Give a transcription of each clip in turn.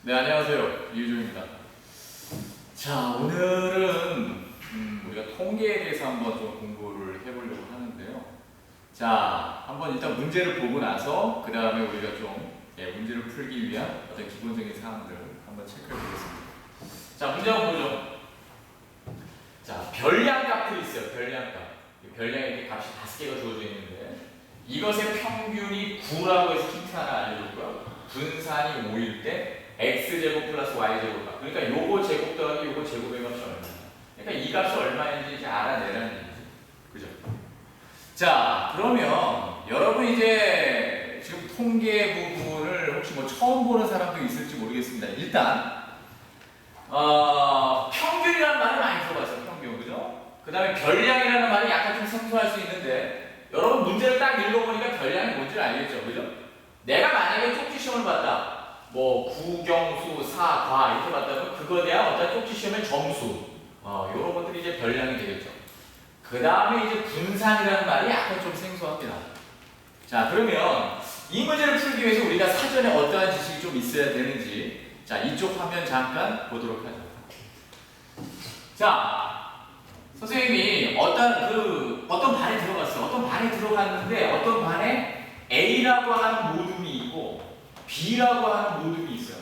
네, 안녕하세요. 이유종입니다. 자, 오늘은 우리가 통계에 대해서 한번 좀 공부를 해보려고 하는데요. 자, 한번 일단 문제를 보고 나서 그 다음에 우리가 좀 문제를 풀기 위한 어떤 기본적인 사항들을 한번 체크해 보겠습니다. 자, 문제 한번 보죠. 자, 별량값들이 있어요. 별량값. 별량에 이렇게 값이 5개가 주어져 있는데 이것의 평균이 9라고 해서 힌트 하나 알려줬고요. 분산이 5일 때 x제곱 플러스 y제곱 값. 그러니까 요거 제곱 더하기 요거 제곱의 값이 얼마냐. 그러니까 이 값이 얼마인지 이제 알아내라는 얘기죠. 그죠? 자, 그러면 여러분 이제 지금 통계 부분을 혹시 뭐 처음 보는 사람도 있을지 모르겠습니다. 일단 평균이라는 말을 많이 들어봤어요. 평균. 그죠? 그 다음에 별량이라는 말이 약간 좀 생소할 수 있는데 여러분 문제를 딱 읽어보니까 별량이 뭔지 알겠죠? 그죠? 내가 만약에 쪽지 시험을 봤다. 뭐 구경수, 사, 과 이렇게 봤다면 그거에 대한 어떤 쪽지 시험의 점수 이런 것들이 이제 별량이 되겠죠. 그 다음에 이제 분산이라는 말이 약간 좀 생소합니다. 자, 그러면 이 문제를 풀기 위해서 우리가 사전에 어떠한 지식이 좀 있어야 되는지 자, 이쪽 화면 잠깐 보도록 하죠. 자, 선생님이 어떤 반에 들어갔어. 어떤 반에 들어갔는데 어떤 반에 A라고 하는 모둠이 있고 B라고 하는 모둠이 있어요.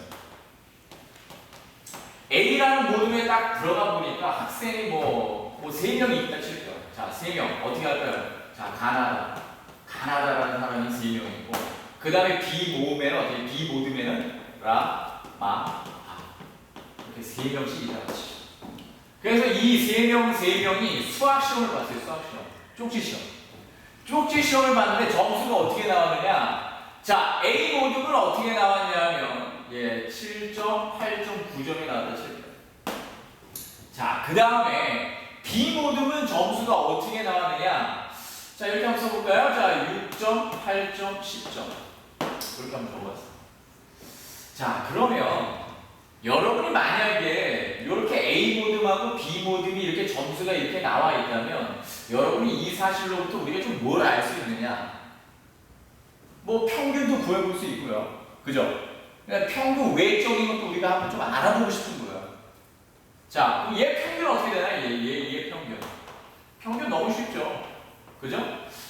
A라는 모둠에 딱 들어가 보니까 학생이 뭐 3명이 있다 칠게요. 자, 3명. 어떻게 할까요? 자, 가나다라는 사람이 3명 있고, 그 다음에 B 모음에는 어떻게, B 모둠에는 라, 마, 아. 이렇게 3명씩 있다 치죠. 그래서 이 3명이 수학시험을 봤어요. 수학시험. 쪽지시험. 쪽지시험을 봤는데 점수가 어떻게 나왔느냐? 자, A 모둠은 어떻게 나왔냐면 7점, 8점, 9점이 나왔다 칠게요. 자, 그 다음에 B 모둠은 점수가 어떻게 나왔느냐? 자, 이렇게 한번 써볼까요? 자, 6점, 8점, 10점 이렇게 한번 적어봤어요. 자, 그러면 여러분이 만약에 이렇게 A 모둠하고 B 모둠이 이렇게 점수가 이렇게 나와 있다면 여러분이 이 사실로부터 우리가 좀 뭘 알 수 있느냐? 뭐 평균도 구해볼 수 있고요. 그죠? 그러니까 평균 외적인 것도 우리가 한번 좀 알아보고 싶은 거예요. 자, 그럼 얘 평균 어떻게 되나? 얘 평균. 평균 너무 쉽죠? 그죠?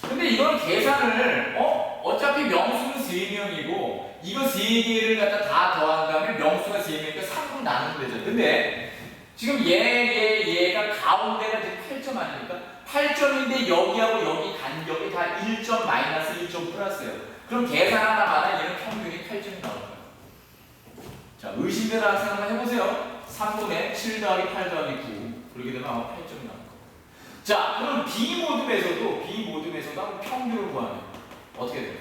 근데 이걸 계산을, 어차피 명수는 3명이고, 이거 3개를 갖다 다 더한 다음에 명수가 3명이니까 3분 나누면 되죠. 근데, 지금 얘가 가운데가 지금 8점 아닙니까? 8점인데 여기하고 여기 간격이 다 1점 마이너스 1점 플러스예요. 그럼 계산 하나마다 얘는 평균이 8점이 나올 거예요. 자, 의심되는 학생 한번 해보세요. 3분의 7 더하기 8 더하기 9. 그렇게 되면 아마 8점이 나올 거예요. 자, 그럼 B 모둠에서도 한번 평균을 구하면 어떻게 돼요?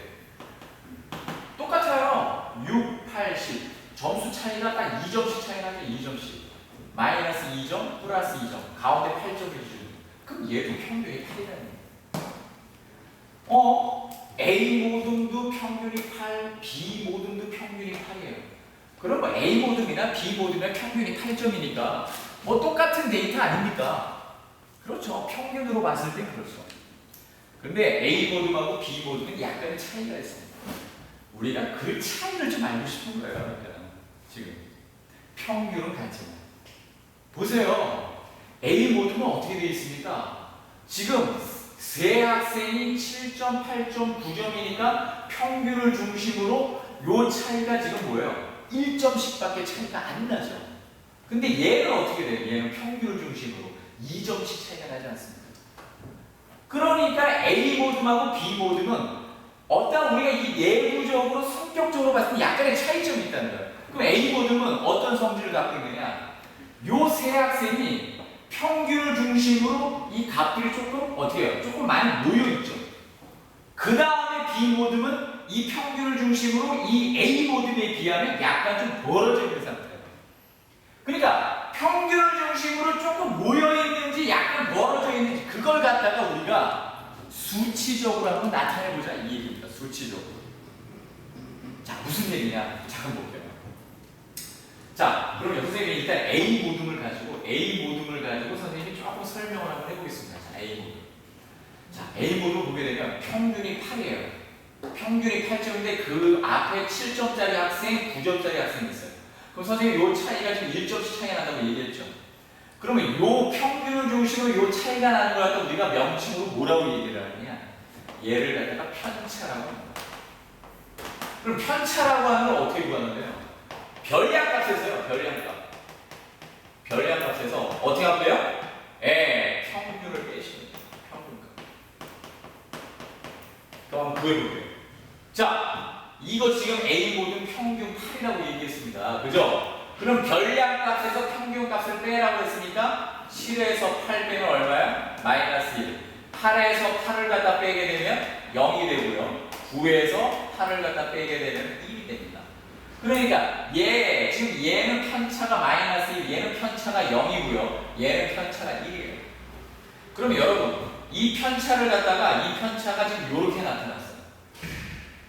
똑같아요. 6, 8, 10. 점수 차이가 딱 2점씩 차이 나죠. 2점씩. 마이너스 2점, 플러스 2점. 가운데 8점을 주는. 그럼 얘도 평균이 8이라는 거예요. A 모둠도 평균이 8, B 모둠도 평균이 8이에요. 그럼 뭐 A 모둠이나 B 모둠이나 평균이 8점이니까 뭐 똑같은 데이터 아닙니까? 그렇죠. 평균으로 봤을 땐 그렇죠. 근데 A 모둠하고 B 모둠은 약간의 차이가 있습니다. 우리가 그 차이를 좀 알고 싶은 거예요. 지금 평균은 같지만 보세요. A 모둠은 어떻게 되어 있습니까? 지금 세 학생이 7점, 8점, 9점이니까 평균을 중심으로 요 차이가 지금 뭐예요? 1점씩밖에 차이가 안 나죠. 근데 얘는 어떻게 돼요? 얘는 평균을 중심으로 2점씩 차이가 나지 않습니까? 그러니까 A 모둠하고 B 모둠은 어떤 우리가 이 내부적으로 성격적으로 봤을 때 약간의 차이점이 있다는 거예요. 그럼 A 모둠은 어떤 성질을 갖고 있느냐? 요 세 학생이 평균을 중심으로 이 값들이 조금 어떻게 해요? 조금 많이 모여있죠. 그 다음에 B 모둠은 이 평균을 중심으로 이 A 모둠에 비하면 약간 좀 벌어져 있는 상태예요. 그러니까 평균을 중심으로 조금 모여있는지 약간 벌어져 있는지 그걸 갖다가 우리가 수치적으로 한번 나타내보자 이 얘기입니다. 수치적으로. 자, 무슨 얘기냐? 잠깐 볼게요. 자, 그럼 선생님이 일단 A 모둠을 가지고 선생님이 조금 설명을 한번 해보겠습니다. 자, A 모둠. 자, A 모둠 보게 되면 평균이 8이에요. 평균이 8점인데 그 앞에 7점짜리 학생, 9점짜리 학생이 있어요. 그럼 선생님 요 차이가 지금 1점씩 차이가 난다고 얘기했죠. 그러면 요 평균을 중심으로 요 차이가 나는 걸 갖다 우리가 명칭으로 뭐라고 얘기를 하느냐? 얘를 갖다가 편차라고 합니다. 그럼 편차라고 하는 걸 어떻게 구하는데요? 별량값에서요. 별량값. 별량값에서 어떻게 하면 돼요? 평균을 빼시면 돼요. 평균값. 그럼 한번 구해볼게요. 자, 이거 지금 A 모든 평균 8이라고 얘기했습니다. 그죠? 그럼 별량값에서 평균값을 빼라고 했으니까 7에서 8 빼면 얼마야? 마이너스 1. 8에서 8을 갖다 빼게 되면 0이 되고요. 9에서 8을 갖다 빼게 되면 1이 됩니다. 그러니까 지금 얘는 편차가 마이너스 1, 얘는 편차가 0이고요. 얘는 편차가 1이에요. 그럼 여러분, 이 편차를 갖다가 이 편차가 지금 이렇게 나타났어요.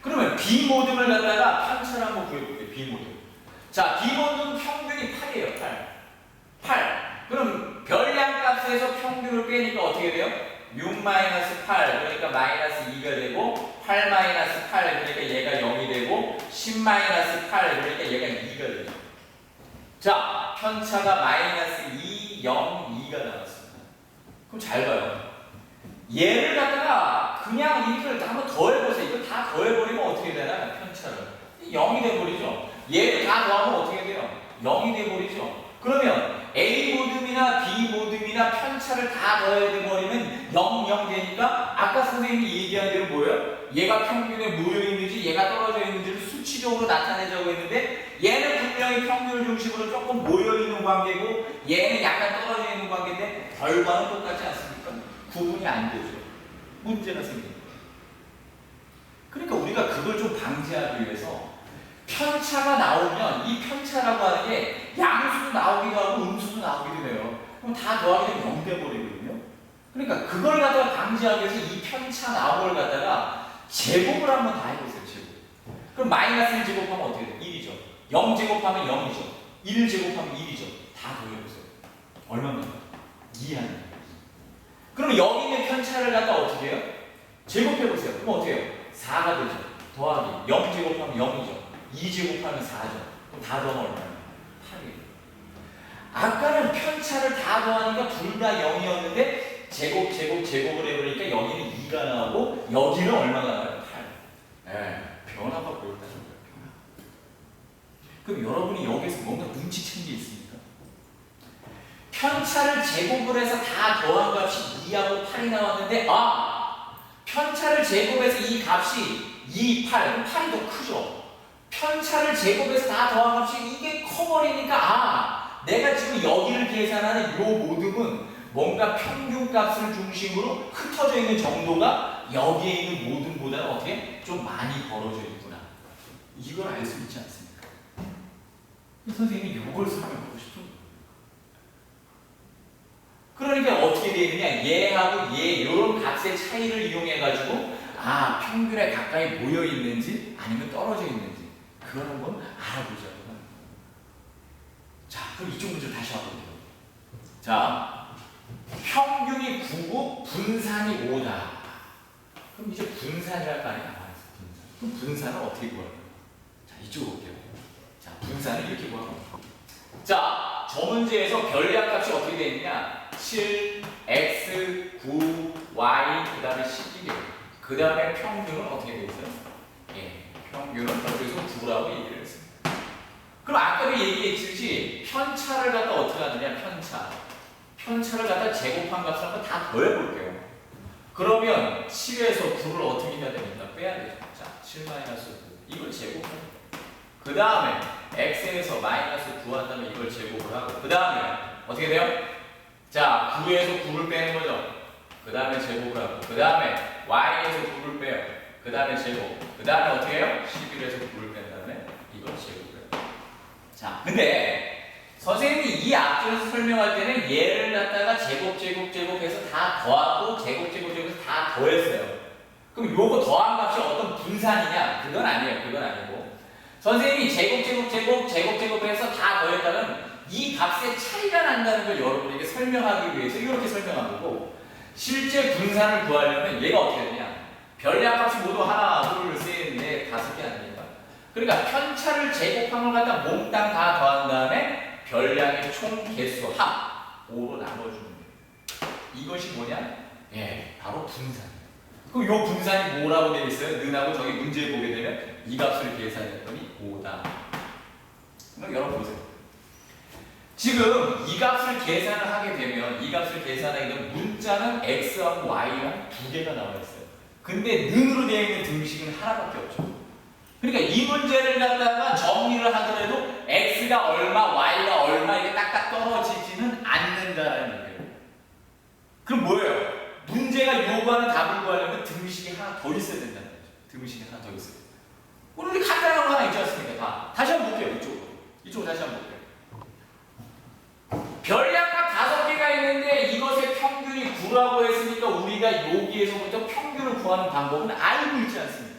그러면 B 모듬을 갖다가 편차를 한번 구해볼게요. B 모듬. 자, B 모듬 평균이 8이에요. 8. 그럼 별량값에서 평균을 빼니까 어떻게 돼요? 6 마이너스 8 그러니까 마이너스 2가 되고 8 마이너스 8 그러니까 얘가 0이 되고 10 마이너스 8 그러니까 얘가 2가 돼요. 자, 편차가 마이너스 2, 0, 2가 나왔습니다. 그럼 잘 봐요. 얘를 갖다가 그냥 이걸 한번 더해보세요. 이거 다 더해버리면 어떻게 되나요? 편차를 0이 돼버리죠. 얘를 다 더하면 어떻게 돼요? 0이 돼버리죠. 그러면 A 모듬이나 B 모듬이나 편차를 다 더해버리면 0, 0 되니까 아까 선생님이 얘기한 대로 뭐예요? 얘가 평균에 모여있는지 얘가 떨어져 있는지를 수치적으로 나타내자고 했는데 얘는 분명히 평균을 중심으로 조금 모여있는 관계고 얘는 약간 떨어져 있는 관계인데 결과는 똑같지 않습니까? 구분이 안 되죠. 문제가 생깁니다. 그러니까 우리가 그걸 좀 방지하기 위해서 편차가 나오면 이 편차라고 하는 게 양수도 나오기도 하고 음수도 나오기도 해요. 그럼 다 더하게 되면 0 돼버리거든요. 그러니까 그걸 갖다가 방지하기 위해서 이 편차 나온 걸 갖다가 제곱을 한번 다 해보세요. 제곱. 그럼 마이너스 1 제곱하면 어떻게 돼요? 1이죠. 0 제곱하면 0이죠. 1 제곱하면 1이죠. 다 더해보세요. 얼마입니까? 2 하는 거예요. 그러면 여기 있는 편차를 갖다 어떻게 해요? 제곱해보세요. 그럼 어떻게 해요? 4가 되죠. 더하기 0 제곱하면 0이죠. 2 제곱하면 4죠. 그럼 다 더하면 얼마예요? 8이에요. 아까는 편차를 다 더하니까 둘 다 0이었는데 제곱을 해버리니까 여기는 2가 나오고 여기는 얼마가 나와요? 8. 변화가 보였다는 거예요. 변화. 그럼 여러분이 여기서 뭔가 눈치챈 게 있습니까? 편차를 제곱을 해서 다 더한 값이 2하고 8이 나왔는데 편차를 제곱해서 이 값이 2, 8. 그럼 8이 더 크죠? 편차를 제곱해서 다 더한 값이 이게 커버리니까 내가 지금 여기를 계산하는 이 모듬은 뭔가 평균값을 중심으로 흩어져 있는 정도가 여기에 있는 모듬보다는 어떻게 좀 많이 벌어져 있구나. 이걸 알 수 있지 않습니까? 선생님이 이걸 설명하고 싶은 거예요. 그러니까 어떻게 되어 있느냐, 얘하고 얘 이런 값의 차이를 이용해 가지고 평균에 가까이 모여 있는지 아니면 떨어져 있는지 그걸 한번 알아보자고 하는 거예요. 자, 그럼 이쪽 문제 다시 와볼게요. 자, 평균이 9고 분산이 5다. 그럼 이제 분산이랄 거 아니야? 그럼 분산을 어떻게 구하는 거예요? 자, 이쪽으로 올게요. 자, 분산을 이렇게 구하는 거예요. 자, 저 문제에서 별량값이 어떻게 되어 있느냐? 7, x, 9, y, 그 다음에 11이에요. 그 다음에 평균은 어떻게 되어 있어요? 평균은 여기서 9라고 얘기를 했습니다. 그럼 아까도 얘기했듯이 편차를 갖다 어떻게 하느냐? 편차를 갖다 제곱한 값을 한번 다 더해볼게요. 그러면 7에서 9를 어떻게 해야 됩니까? 빼야 되죠. 자, 7 마이너스 9 이걸 제곱합니다. 그 다음에 x에서 마이너스 9 한다면 이걸 제곱을 하고 그 다음에 어떻게 돼요? 자, 9에서 9를 빼는 거죠. 그 다음에 제곱을 하고 그 다음에 y에서 9를 빼요. 그 다음에 제곱. 그 다음에 어떻게 해요? 11에서 9를 뺀 다음에 이걸 제곱해요. 자, 근데 선생님이 이 앞쪽에서 설명할 때는 얘를 갖다가 제곱해서 다 더하고 제곱해서 다 더했어요. 그럼 요거 더한 값이 어떤 분산이냐? 그건 아니에요. 그건 아니고 선생님이 제곱해서 다 더했다면 이 값의 차이가 난다는 걸 여러분에게 설명하기 위해서 이렇게 설명한 거고 실제 분산을 구하려면 얘가 어떻게 되냐? 별량값이 모두 하나, 둘, 셋, 넷, 5개 아닙니까? 그러니까 편차를 제곱한 걸 갖다 몽땅 다 더한 다음에 별량의 총 개수 합 5로 나눠주는 거예요. 이것이 뭐냐? 예, 바로 분산. 그럼 요 분산이 뭐라고 되어 있어요? 는하고 저기 문제 보게 되면 이 값을 계산했더니 5다. 그럼 여러분 보세요. 지금 이 값을 계산을 하게 되면 이 값을 계산하게 되면 문자는 x하고 y랑 두 개가 나와 있어요. 근데 는으로 되어 있는 등식은 하나밖에 없죠. 그러니까 이 문제를 갖다가 정리를 하더라도 x가 얼마, y가 얼마 이게 딱딱 떨어지지는 않는다라는 얘기예요. 그럼 뭐예요? 문제가 요구하는 답을 구하려면 등식이 하나 더 있어야 된다는 거죠. 등식이 하나 더 있어요. 오늘 우리 간단한 거 하나 있지 않습니까? 다시 한번 볼게요. 이쪽으로 다시 한번 볼게요. 별량값 5개가 있는데 이것의 평균이 9라고 했으니까 우리가 여기에서부터 평균을 구하는 방법은 알고 있지 않습니까?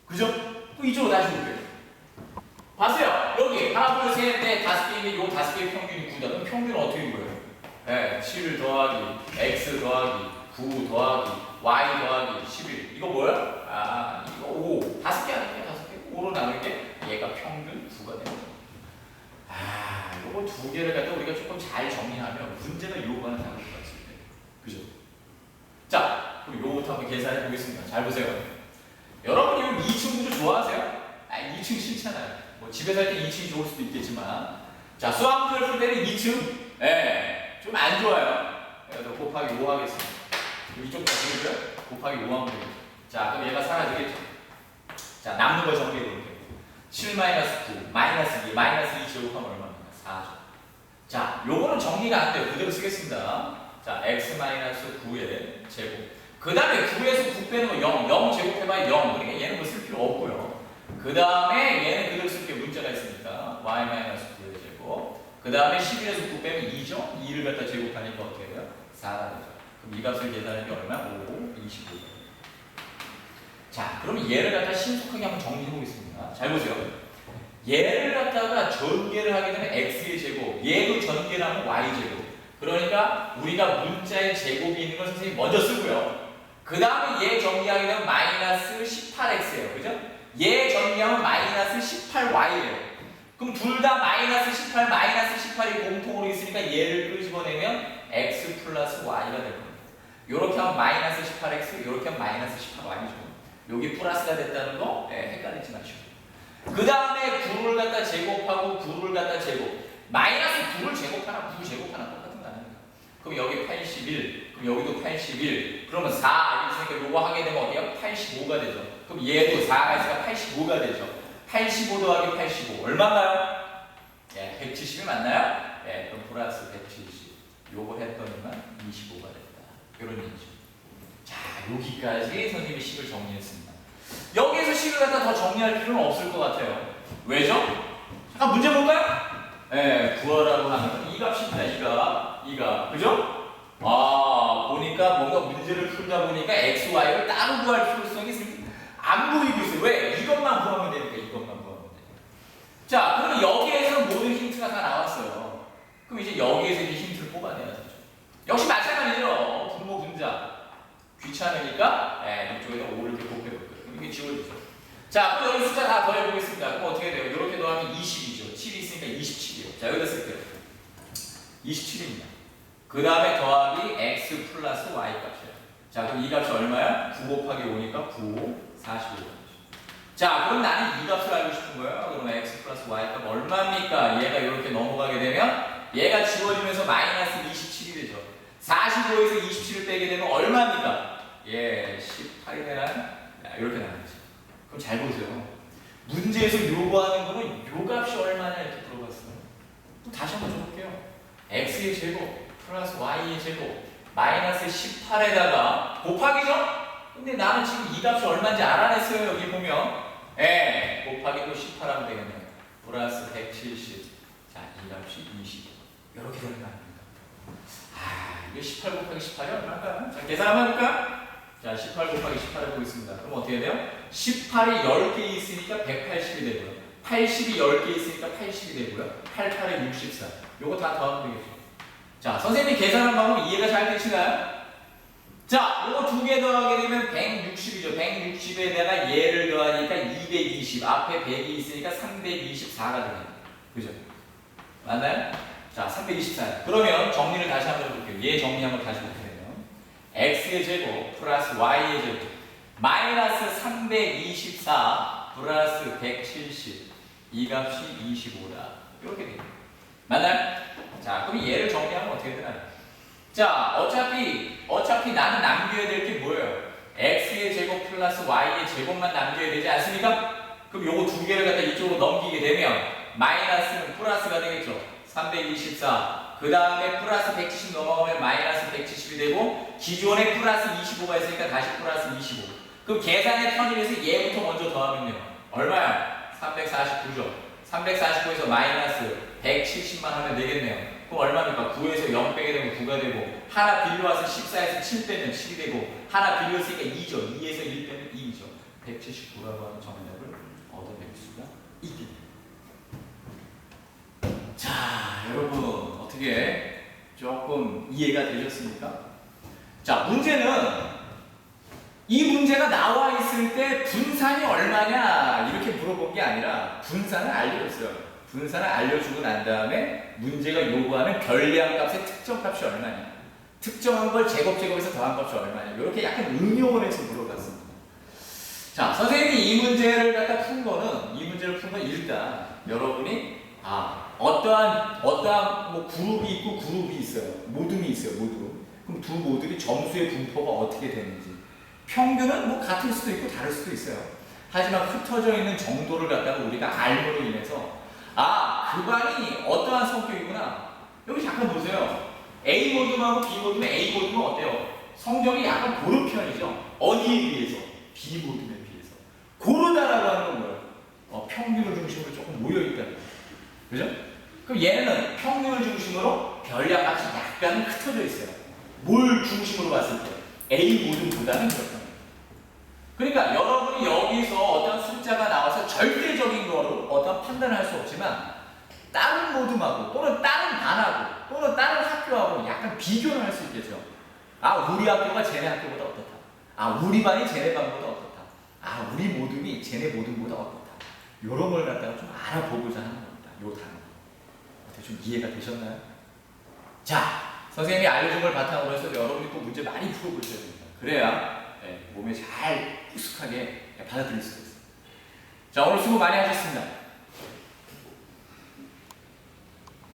그죠? 또 이쪽으로 다시 볼게요. 봤어요? 여기 하나, 둘, 셋, 넷, 5개인데 요 5개의 평균이 9다. 그럼 평균은 어떻게 구해요? 네, 7 더하기 x 더하기 9 더하기 y 더하기 11. 이거 뭐야? 아, 이거 5. 5개 아닐게요? 5개? 5로 나눌게. 얘가 평균 9가 되는 거예요. 아, 이거 두 개를 갖다 우리가 조금 잘 정리하면 문제가 요구하는 답을 구할 수 있어요. 그죠? 자, 그럼 요거부터 한번 계산해 보겠습니다. 잘 보세요. 여러분 이거 2층 구조 좋아하세요? 아, 2층 싫잖아요. 뭐 집에서 할 때 2층이 좋을 수도 있겠지만, 자, 수학 문제를 풀 때는 2층, 예, 좀 안 좋아요. 그래서 곱하기 5 하겠습니다. 이쪽도 보이고요. 곱하기 5 하면 되겠죠. 자, 그럼 얘가 사라지겠죠. 자, 남는 거 정리해 볼게요. 7 마이너스 9, 마이너스 2, 마이너스 2 제곱하면 얼마입니까? 4죠. 자, 요거는 정리가 안 돼요. 그대로 쓰겠습니다. 자, x 마이너스 9의 제곱. 그 다음에 9에서 9 빼는 거 0, 0 제곱해봐야 0. 그러니까 얘는 뭐 쓸 필요 없고요. 그 다음에 얘는 그대로 쓸 게 문자가 있으니까 y 마이너스 9의 제곱. 그 다음에 11에서 9 빼면 2죠. 2를 갖다 제곱하니까 어떻게 돼요? 4가 되죠. 그럼 이 값을 계산하면 얼마? 5, 25. 자, 그럼 얘를 갖다 신속하게 한번 정리해 보겠습니다. 잘 보세요. 얘를 갖다가 전개를 하게 되면 x의 제곱, 얘도 전개를 하면 y 제곱. 그러니까 우리가 문자의 제곱이 있는 걸 선생님이 먼저 쓰고요. 그 다음에 얘 정리하게 되면 마이너스 18x예요. 그죠? 얘 정리하면 마이너스 18y예요. 그럼 둘 다 마이너스 18, 마이너스 18이 공통으로 있으니까 얘를 끄집어내면 x 플러스 y가 될 겁니다. 요렇게 하면 마이너스 18x, 요렇게 하면 마이너스 18y죠. 여기 플러스가 됐다는 거 헷갈리지 마시고. 그 다음에 9를 갖다 제곱하고 9를 갖다 제곱. 마이너스 9를 제곱하나 9 제곱하나 똑같은 거 아닙니까? 그럼 여기 81, 그럼 여기도 81. 그러면 4 이렇게 생기니까 요거 하게 되면 어디야? 85가 되죠. 그럼 얘도 4가 있으니까 85가 되죠. 85 더하기 85 얼마인가요? 예, 170이 맞나요? 예, 그럼 플러스 170. 요거 했더니만 25가 됐다. 이런 얘기죠. 자, 여기까지 선생님이 식을 정리했습니다. 여기에서 식을 갖다 더 정리할 필요는 없을 것 같아요. 왜죠? 잠깐 문제 볼까요? 예, 구하라고 하면 이 값입니다. 이 값. 그죠? 아, 보니까 뭔가 문제를 풀다 보니까 x, y를 따로 구할 필요성이 안 보이고 있어요. 왜? 이것만 구하면 되니까 이것만 구하면 돼요. 자, 그러면 여기에서는 모든 힌트가 다 나왔어요. 그럼 이제 여기에서 이제 힌트를 뽑아내야 되죠. 역시 마찬가지죠. 분모 분자. 귀찮으니까 이쪽에다 5를 이렇게 곱해볼 거예요. 그럼 이게 지워지죠. 자, 그럼 여기 숫자 다 더해보겠습니다. 그럼 어떻게 돼요? 이렇게 더하면 20이죠. 7이 있으니까 27이에요. 자, 여기다 쓸게요. 27입니다. 그 다음에 더하기 x 플러스 y 값이에요. 자, 그럼 이 값이 얼마야? 9 곱하기 5니까 9, 45죠. 자, 그럼 나는 이 값을 알고 싶은 거예요. 그러면 x 플러스 y 값 얼마입니까? 얘가 이렇게 넘어가게 되면 얘가 지워지면서 마이너스 27이 되죠. 45에서 27을 빼게 되면 얼마입니까? 예, 18이 되나요? 이렇게 나오죠. 그럼 잘 보세요. 문제에서 요구하는 거는 요 값이 얼마냐 이렇게 물어봤어요. 또 다시 한번 줘볼게요. x의 제곱 플러스 y의 제곱 마이너스 18에다가 곱하기죠? 근데 나는 지금 이 값이 얼마인지 알아냈어요. 여기 보면 예, 곱하기 또 18 하면 되겠네요. 플러스 170. 자, 이 값이 20. 이렇게 되는 거 아닙니까? 아, 이게 18 곱하기 18이 얼마일까요? 자, 계산 한번 해볼까요? 자, 18 곱하기 18 해보겠습니다. 그럼 어떻게 돼요? 18이 10개 있으니까 180이 되고요. 80이 10개 있으니까 80이 되고요. 88에 64. 요거 다 더하면 되겠죠. 자, 선생님이 계산한 방법 이해가 잘 되시나요? 자, 이거 두 개 더하게 되면 160이죠. 160에다가 얘를 더하니까 220. 앞에 100이 있으니까 324가 되네요. 그죠? 맞나요? 자, 324. 그러면 정리를 다시 한번 해볼게요. 얘 정리 한번 다시 볼게요. x의 제곱 플러스 y의 제곱 마이너스 324 플러스 170 이 값이 25다. 이렇게 돼요. 맞나요? 자, 그럼 얘를 정리하면 어떻게 되나요? 자, 어차피 나는 남겨야 될 게 뭐예요? x의 제곱 플러스 y의 제곱만 남겨야 되지 않습니까? 그럼 요거 두 개를 갖다 이쪽으로 넘기게 되면 마이너스는 플러스가 되겠죠. 324. 그 다음에 플러스 170 넘어가면 마이너스 170이 되고 기존에 플러스 25가 있으니까 다시 플러스 25. 그럼 계산의 편의에서 얘부터 먼저 더하면요. 얼마야? 349죠. 349에서 마이너스 170만 하면 되겠네요. 그럼 얼마입니까? 9에서 0 빼게 되면 9가 되고 하나 빌려와서 14에서 7 빼면 7이 되고 하나 빌렸으니까 2죠. 2에서 1 빼면 2죠. 179라고 하는 정답을 얻어낼 수가 있게 됩니다. 자, 여러분 어떻게 조금 이해가 되셨습니까? 자, 문제는 이 문제가 나와 있을 때 분산이 얼마냐 이렇게 물어본 게 아니라 분산을 알려줬어요. 분산을 알려주고 난 다음에 문제가 요구하는 별량값의 특정값이 얼마냐, 특정한 걸 제곱에서 더한 값이 얼마냐, 이렇게 약간 응용을 해서 물어봤습니다. 자, 선생님이 이 문제를 갖다 푼 거는 일단 여러분이 어떠한 뭐 그룹이 있고 그룹이 있어요. 모둠이 있어요. 모둠. 그럼 두 모둠이 점수의 분포가 어떻게 되는지, 평균은 뭐 같을 수도 있고 다를 수도 있어요. 하지만 흩어져 있는 정도를 갖다가 우리가 알므로 인해서 그 반이 어떠한 성격이구나. 여기 잠깐 보세요. A 모둠하고 B 모둠, A 모둠은 어때요? 성적이 약간 고른 편이죠. 어디에 비해서? B 모둠에 비해서. 고르다라고 하는 건 뭐예요? 평균을 중심으로 조금 모여있다는 거예요. 그죠? 그럼 얘는 평균을 중심으로 별량값이 약간 흩어져 있어요. 뭘 중심으로 봤을 때? A 모둠보다는 그렇다. 그러니까 여러분이 여기서 어떤 숫자가 나와서 절대적인 거로 어떤 판단을 할 수 없지만 다른 모둠하고 또는 다른 반하고 또는 다른 학교하고 약간 비교를 할 수 있겠죠. 우리 학교가 쟤네 학교보다 어떻다. 우리 반이 쟤네 반보다 어떻다. 우리 모둠이 쟤네 모둠보다 어떻다. 이런 걸 갖다가 좀 알아보고자 하는 겁니다. 요 단어. 어떻게 좀 이해가 되셨나요? 자, 선생님이 알려준 걸 바탕으로 해서 여러분이 꼭 문제 많이 풀어보셔야 됩니다. 그래야 몸에 잘 익숙하게 받아들일 수가 있어요. 자, 오늘 수고 많이 하셨습니다.